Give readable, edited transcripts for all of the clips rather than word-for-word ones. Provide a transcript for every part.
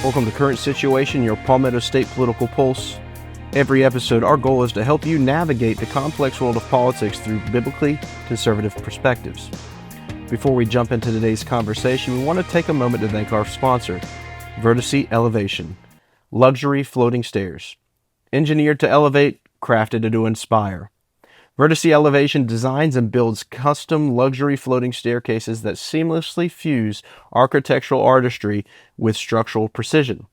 Welcome to Current Situation, your Palmetto State political pulse. Every episode, our goal is to help you navigate the complex world of politics through biblically conservative perspectives. Before we jump into today's conversation, we want to take a moment to thank our sponsor, Vertice Elevation, luxury floating stairs. Engineered to elevate, crafted to inspire. Vertice Elevation designs and builds custom luxury floating staircases that seamlessly fuse architectural artistry with structural precision.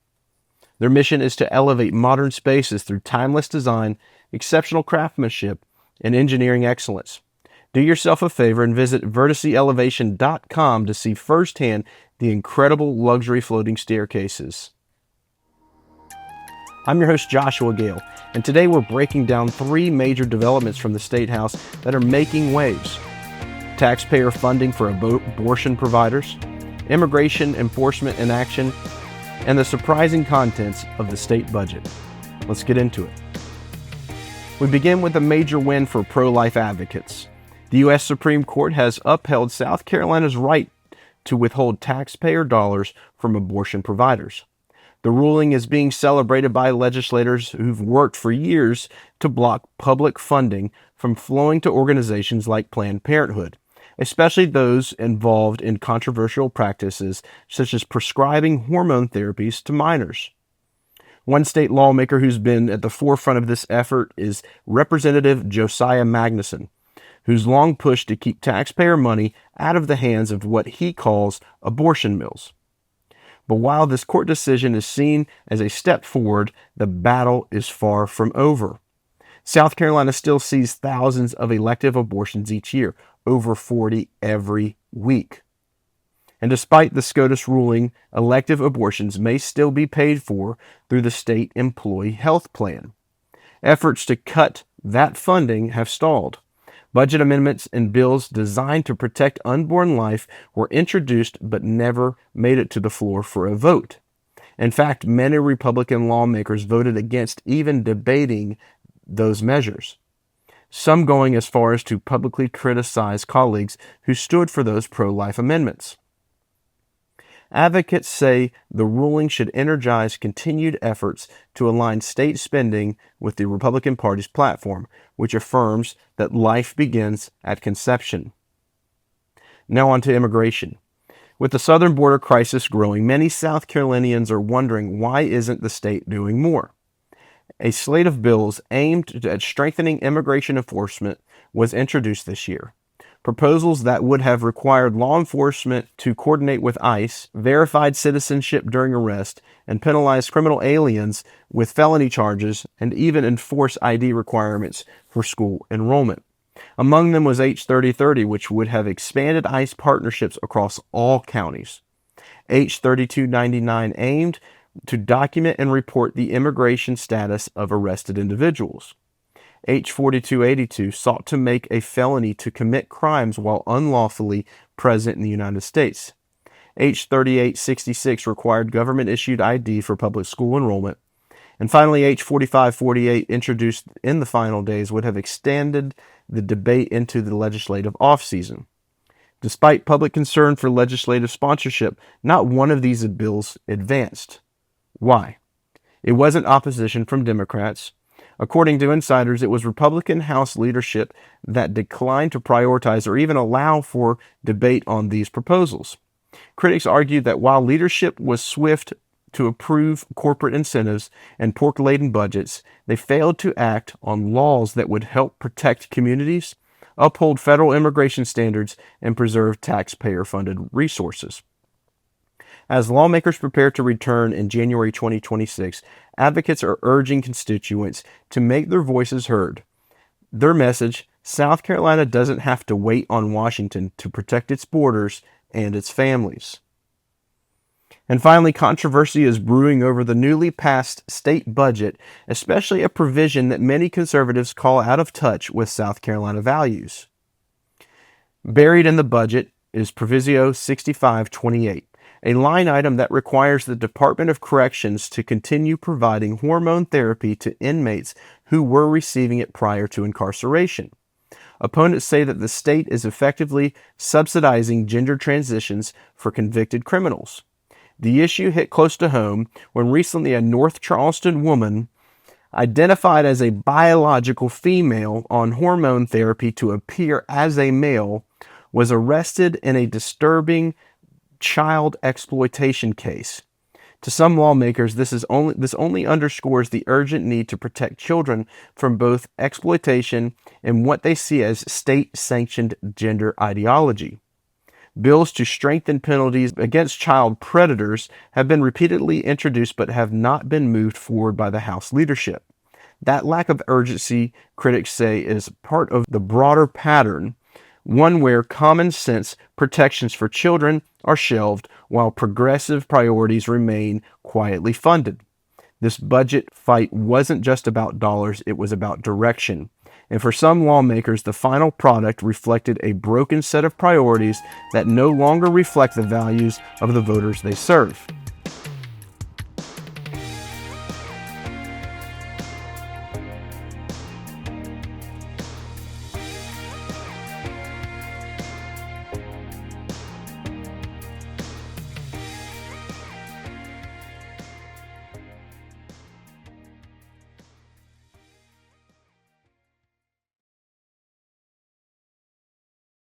Their mission is to elevate modern spaces through timeless design, exceptional craftsmanship, and engineering excellence. Do yourself a favor and visit verticeelevation.com to see firsthand the incredible luxury floating staircases. I'm your host, Joshua Gale, and today we're breaking down three major developments from the State House that are making waves: taxpayer funding for abortion providers, immigration enforcement in action, and the surprising contents of the state budget. Let's get into it. We begin with a major win for pro-life advocates. The U.S. Supreme Court has upheld South Carolina's right to withhold taxpayer dollars from abortion providers. The ruling is being celebrated by legislators who've worked for years to block public funding from flowing to organizations like Planned Parenthood, especially those involved in controversial practices such as prescribing hormone therapies to minors. One state lawmaker who's been at the forefront of this effort is Representative Josiah Magnuson, who's long pushed to keep taxpayer money out of the hands of what he calls abortion mills. But while this court decision is seen as a step forward, the battle is far from over. South Carolina still sees thousands of elective abortions each year, over 40 every week. And despite the SCOTUS ruling, elective abortions may still be paid for through the state employee health plan. Efforts to cut that funding have stalled. Budget amendments and bills designed to protect unborn life were introduced but never made it to the floor for a vote. In fact, many Republican lawmakers voted against even debating those measures, some going as far as to publicly criticize colleagues who stood for those pro-life amendments. Advocates say the ruling should energize continued efforts to align state spending with the Republican Party's platform, which affirms that life begins at conception. Now on to immigration. With the southern border crisis growing, many South Carolinians are wondering, why isn't the state doing more? A slate of bills aimed at strengthening immigration enforcement was introduced this year. Proposals that would have required law enforcement to coordinate with ICE, verified citizenship during arrest, and penalized criminal aliens with felony charges, and even enforce ID requirements for school enrollment. Among them was H3030, which would have expanded ICE partnerships across all counties. H3299 aimed to document and report the immigration status of arrested individuals. H4282 sought to make a felony to commit crimes while unlawfully present in the United States. H3866 required government-issued ID for public school enrollment. And finally, H4548, introduced in the final days, would have extended the debate into the legislative off-season. Despite public concern for legislative sponsorship, not one of these bills advanced. Why? It wasn't opposition from Democrats. According to insiders, it was Republican House leadership that declined to prioritize or even allow for debate on these proposals. Critics argued that while leadership was swift to approve corporate incentives and pork-laden budgets, they failed to act on laws that would help protect communities, uphold federal immigration standards, and preserve taxpayer-funded resources. As lawmakers prepare to return in January 2026, advocates are urging constituents to make their voices heard. Their message: South Carolina doesn't have to wait on Washington to protect its borders and its families. And finally, controversy is brewing over the newly passed state budget, especially a provision that many conservatives call out of touch with South Carolina values. Buried in the budget is Proviso 6528. A line item that requires the Department of Corrections to continue providing hormone therapy to inmates who were receiving it prior to incarceration. Opponents say that the state is effectively subsidizing gender transitions for convicted criminals. The issue hit close to home when recently a North Charleston woman identified as a biological female on hormone therapy to appear as a male was arrested in a disturbing child exploitation case. To some lawmakers, this only underscores the urgent need to protect children from both exploitation and what they see as state-sanctioned gender ideology. Bills to strengthen penalties against child predators have been repeatedly introduced but have not been moved forward by the House leadership. That lack of urgency, critics say, is part of the broader pattern, one where common sense protections for children are shelved while progressive priorities remain quietly funded. This budget fight wasn't just about dollars, it was about direction. And for some lawmakers, the final product reflected a broken set of priorities that no longer reflect the values of the voters they serve.